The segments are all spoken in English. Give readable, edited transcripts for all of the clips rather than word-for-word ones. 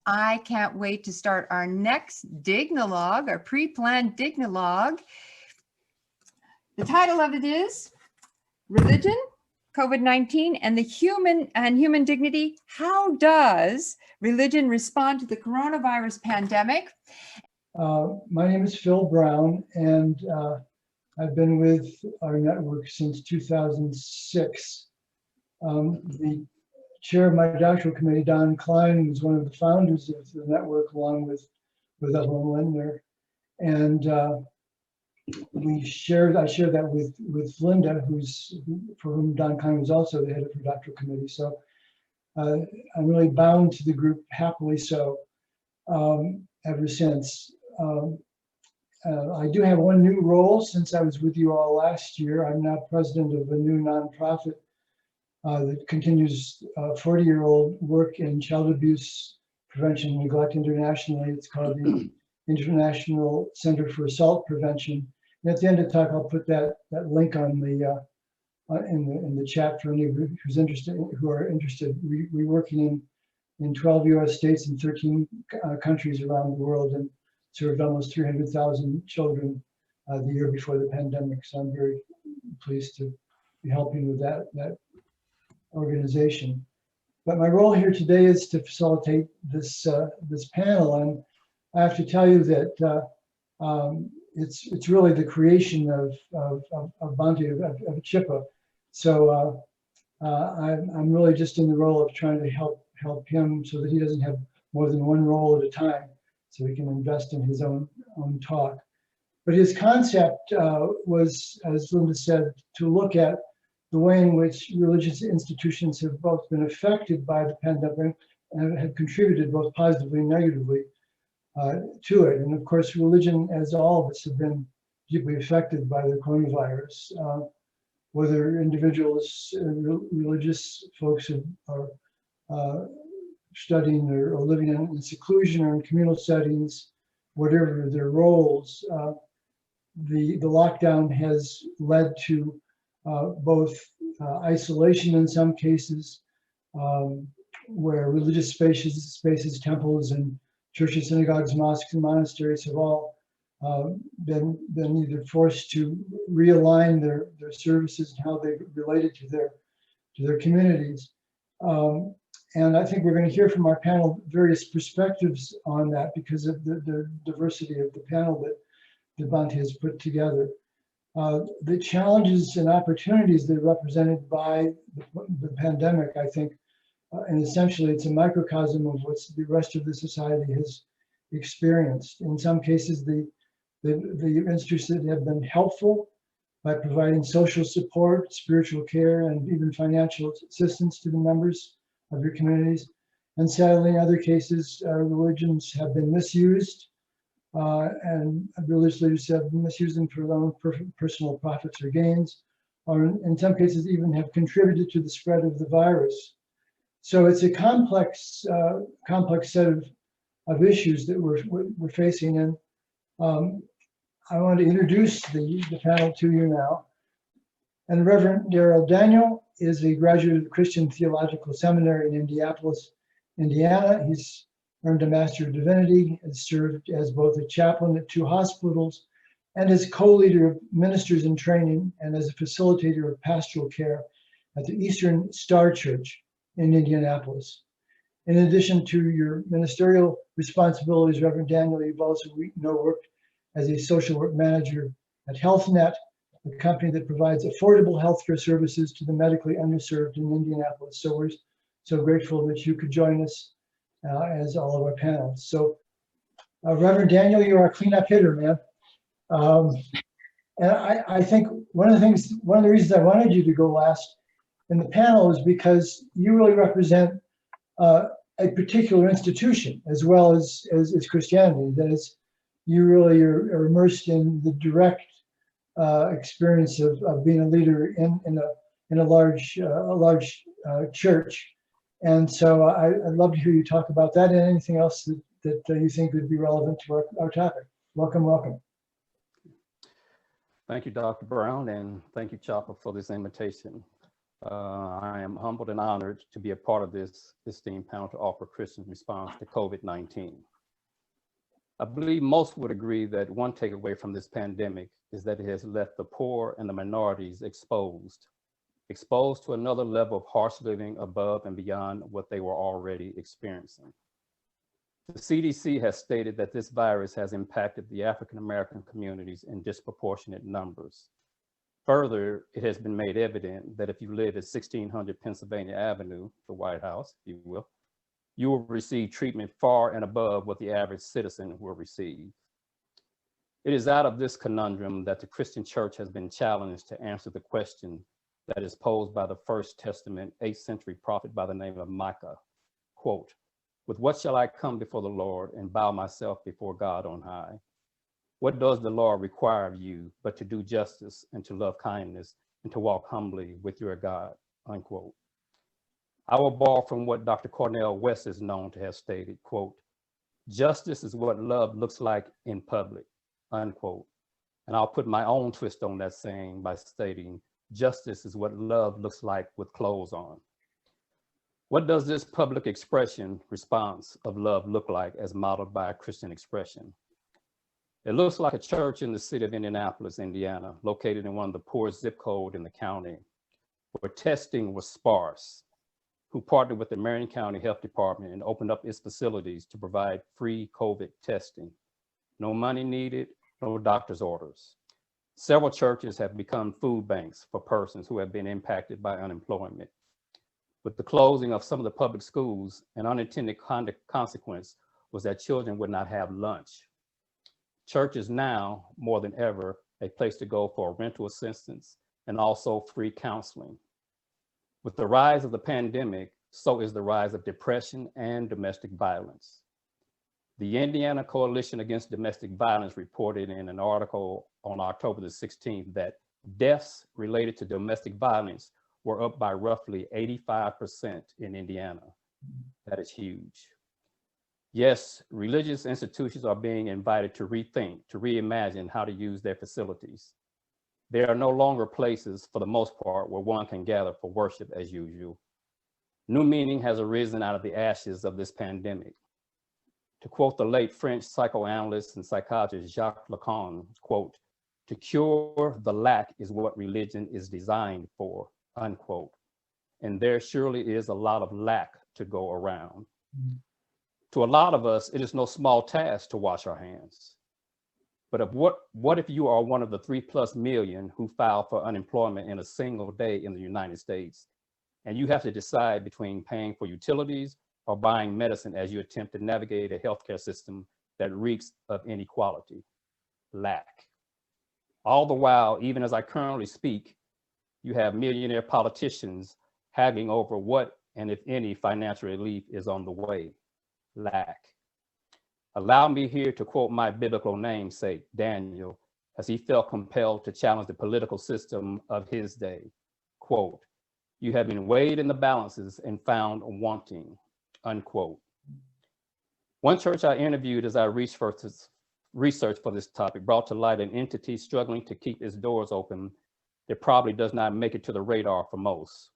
I can't wait to start our next Dignilogue, our pre-planned Dignilogue. The title of it is Religion, COVID-19, and human dignity. How does religion respond to the coronavirus pandemic? My name is Phil Brown, and I've been with our network since 2006. The chair of my doctoral committee, Don Klein, was one of the founders of the network, along with Evelyn Lindner. And I shared that with Linda, for whom Don Klein was also the head of her doctoral committee. So I'm really bound to the group, happily so, ever since. I do have one new role since I was with you all last year. I'm now president of a new nonprofit that continues 40-year-old work in child abuse prevention and neglect internationally. It's called the International Center for Assault Prevention. And at the end of the talk, I'll put that link on the in the chat for any of you who are interested. We're working in 12 U.S. states and 13 countries around the world, and served almost 300,000 children the year before the pandemic. So I'm very pleased to be helping with that organization. But my role here today is to facilitate this panel, and I have to tell you that it's really the creation of Bhante, of Chipa. So I'm really just in the role of trying to help him so that he doesn't have more than one role at a time, so he can invest in his own talk. But his concept was, as Linda said, to look at the way in which religious institutions have both been affected by the pandemic and have contributed both positively and negatively to it. And of course, religion, as all of us, have been deeply affected by the coronavirus. Whether individuals, religious folks are studying or living in seclusion or in communal settings, whatever their roles, the lockdown has led to both isolation in some cases, where religious spaces, temples and churches, synagogues, mosques, and monasteries have all been either forced to realign their services and how they related to their communities. And I think we're going to hear from our panel various perspectives on that because of the diversity of the panel that Bhante has put together. The challenges and opportunities that are represented by the pandemic, I think, and essentially it's a microcosm of what the rest of the society has experienced. In some cases, the institutions have been helpful by providing social support, spiritual care, and even financial assistance to the members of your communities. And sadly, in other cases, religions have been misused, and religious leaders have misused them for their own personal profits or gains, or in some cases even have contributed to the spread of the virus. So it's a complex set of issues that we're facing. And I want to introduce the panel to you now. And Reverend Darrell is a graduate of the Christian Theological Seminary in Indianapolis, Indiana. He's earned a Master of Divinity, has served as both a chaplain at 2 hospitals and as co-leader of ministers in training and as a facilitator of pastoral care at the Eastern Star Church in Indianapolis. In addition to your ministerial responsibilities, Reverend Daniel, you've also worked as a social work manager at HealthNet, a company that provides affordable healthcare services to the medically underserved in Indianapolis. So we're so grateful that you could join us as all of our panels. So Reverend Daniel, you're our cleanup hitter, man. And I think one of the reasons I wanted you to go last in the panel is because you really represent a particular institution as well as Christianity. That is, you really are immersed in the direct experience of being a leader in a large church. And so I'd love to hear you talk about that and anything else that you think would be relevant to our topic. Welcome. Thank you, Dr. Brown, and thank you, Chipa, for this invitation. I am humbled and honored to be a part of this esteemed panel to offer Christians' response to COVID-19. I believe most would agree that one takeaway from this pandemic is that it has left the poor and the minorities exposed to another level of harsh living above and beyond what they were already experiencing. The CDC has stated that this virus has impacted the African-American communities in disproportionate numbers. Further, it has been made evident that if you live at 1600 Pennsylvania Avenue, the White House, if you will receive treatment far and above what the average citizen will receive. It is out of this conundrum that the Christian church has been challenged to answer the question that is posed by the First Testament 8th century prophet by the name of Micah, quote, "With what shall I come before the Lord and bow myself before God on high? What does the Lord require of you but to do justice and to love kindness and to walk humbly with your God," unquote. I will borrow from what Dr. Cornel West is known to have stated, quote, "Justice is what love looks like in public," unquote. And I'll put my own twist on that saying by stating, justice is what love looks like with clothes on. What does this public expression response of love look like as modeled by a Christian expression? It looks like a church in the city of Indianapolis, Indiana, located in one of the poorest zip codes in the county, where testing was sparse, who partnered with the Marion County Health Department and opened up its facilities to provide free COVID testing. No money needed, no doctor's orders. Several churches have become food banks for persons who have been impacted by unemployment. With the closing of some of the public schools, an unintended consequence was that children would not have lunch. Church is now, more than ever, a place to go for rental assistance and also free counseling. With the rise of the pandemic, so is the rise of depression and domestic violence. The Indiana Coalition Against Domestic Violence reported in an article on October the 16th that deaths related to domestic violence were up by roughly 85% in Indiana. That is huge. Yes, religious institutions are being invited to rethink, to reimagine how to use their facilities. There are no longer places, for the most part, where one can gather for worship as usual. New meaning has arisen out of the ashes of this pandemic. To quote the late French psychoanalyst and psychiatrist Jacques Lacan, quote, "To cure the lack is what religion is designed for," unquote. And there surely is a lot of lack to go around. To a lot of us, it is no small task to wash our hands. But what if you are one of the 3+ million who filed for unemployment in a single day in the United States, and you have to decide between paying for utilities or buying medicine as you attempt to navigate a healthcare system that reeks of inequality, lack. All the while, even as I currently speak, you have millionaire politicians haggling over what and if any financial relief is on the way, lack. Allow me here to quote my biblical namesake, Daniel, as he felt compelled to challenge the political system of his day. Quote, "You have been weighed in the balances and found wanting," unquote. One church I interviewed as I researched for this topic brought to light an entity struggling to keep its doors open that probably does not make it to the radar for most.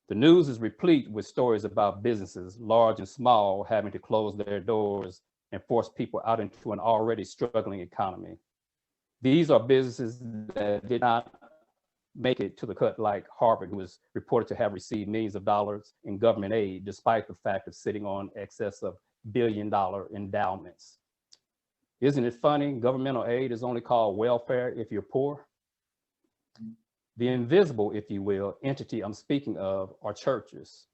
The news is replete with stories about businesses, large and small, having to close their doors and force people out into an already struggling economy. These are businesses that did not make it to the cut, like Harvard, who was reported to have received millions of dollars in government aid, despite the fact of sitting on excess of billion-dollar endowments. Isn't it funny? Governmental aid is only called welfare if you're poor. The invisible, if you will, entity I'm speaking of are churches.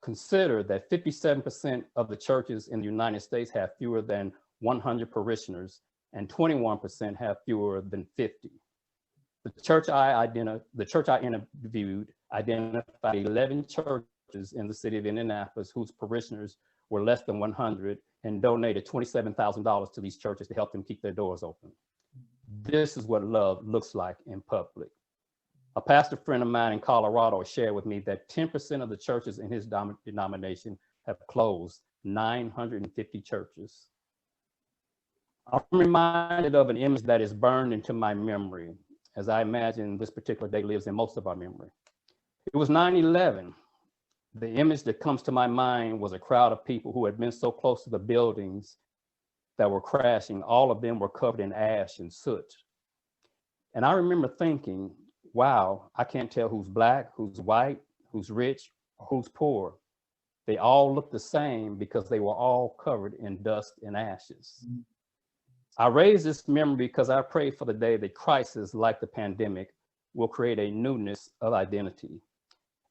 Consider that 57% of the churches in the United States have fewer than 100 parishioners, and 21% have fewer than 50. The church I interviewed identified 11 churches in the city of Indianapolis whose parishioners were less than 100 and donated $27,000 to these churches to help them keep their doors open. This is what love looks like in public. A pastor friend of mine in Colorado shared with me that 10% of the churches in his denomination have closed, 950 churches. I'm reminded of an image that is burned into my memory, as I imagine this particular day lives in most of our memory. It was 9/11. The image that comes to my mind was a crowd of people who had been so close to the buildings that were crashing. All of them were covered in ash and soot. And I remember thinking, wow, I can't tell who's Black, who's white, who's rich, or who's poor. They all looked the same because they were all covered in dust and ashes. I raise this memory because I pray for the day that crises like the pandemic will create a newness of identity,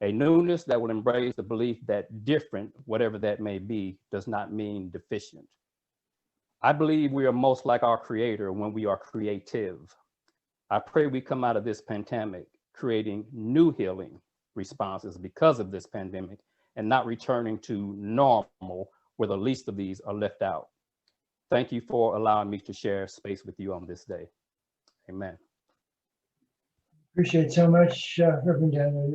a newness that will embrace the belief that different, whatever that may be, does not mean deficient. I believe we are most like our Creator when we are creative. I pray we come out of this pandemic creating new healing responses because of this pandemic and not returning to normal where the least of these are left out. Thank you for allowing me to share space with you on this day. Amen. Appreciate so much, Reverend Darrell.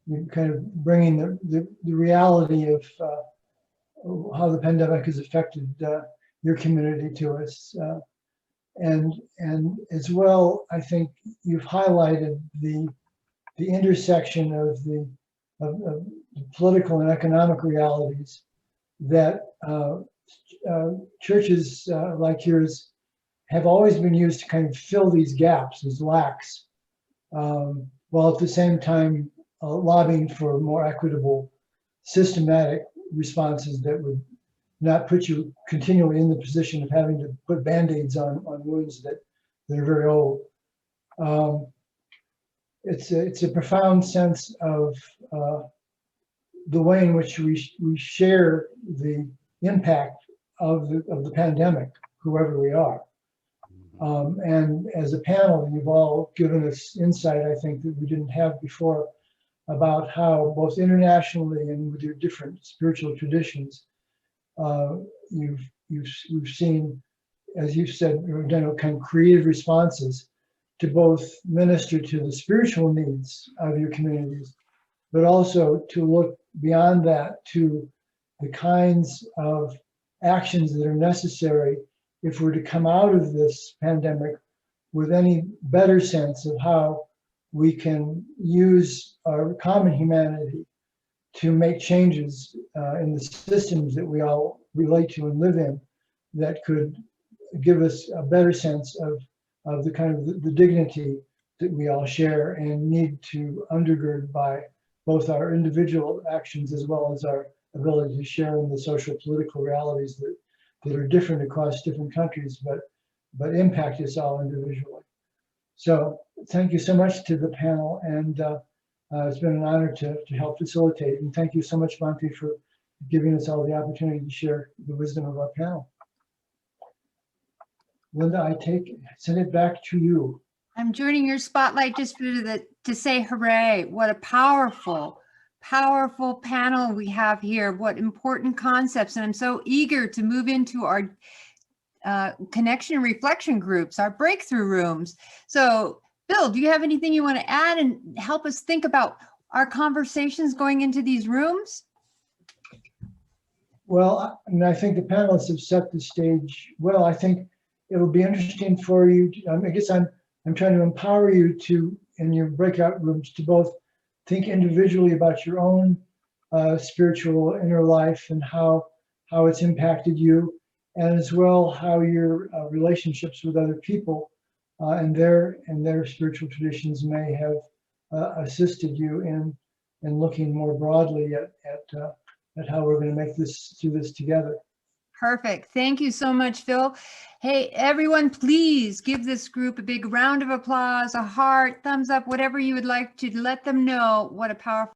You're kind of bringing the reality of how the pandemic has affected your community to us. And as well, I think you've highlighted the intersection of the political and economic realities that churches like yours have always been used to kind of fill these gaps, these lacks, while at the same time lobbying for more equitable, systematic responses that would not put you continually in the position of having to put Band-Aids on wounds that are very old. It's a profound sense of the way in which we share the impact of the pandemic, whoever we are. And as a panel, you've all given us insight, I think, that we didn't have before about how both internationally and with your different spiritual traditions, we've seen, as you've said, kind of creative responses to both minister to the spiritual needs of your communities, but also to look beyond that to the kinds of actions that are necessary if we're to come out of this pandemic with any better sense of how we can use our common humanity to make changes in the systems that we all relate to and live in that could give us a better sense of the kind of the dignity that we all share and need to undergird by both our individual actions as well as our ability to share in the social political realities that are different across different countries, but impact us all individually. So thank you so much to the panel, and it's been an honor to help facilitate. And thank you so much, Bhante, for giving us all the opportunity to share the wisdom of our panel. Linda, send it back to you. I'm joining your spotlight just to say hooray. What a powerful panel we have here. What important concepts. And I'm so eager to move into our connection and reflection groups, our breakthrough rooms. So Bill, do you have anything you want to add and help us think about our conversations going into these rooms? Well, and I think the panelists have set the stage well. I think it'll be interesting for you. I guess I'm trying to empower you to, in your breakout rooms, to both think individually about your own spiritual inner life and how it's impacted you, and as well how your relationships with other people and their spiritual traditions may have assisted you in looking more broadly at how we're going to make this through this together. Perfect. Thank you so much, Phil. Hey, everyone, please give this group a big round of applause, a heart, thumbs up, whatever you would like to let them know what a powerful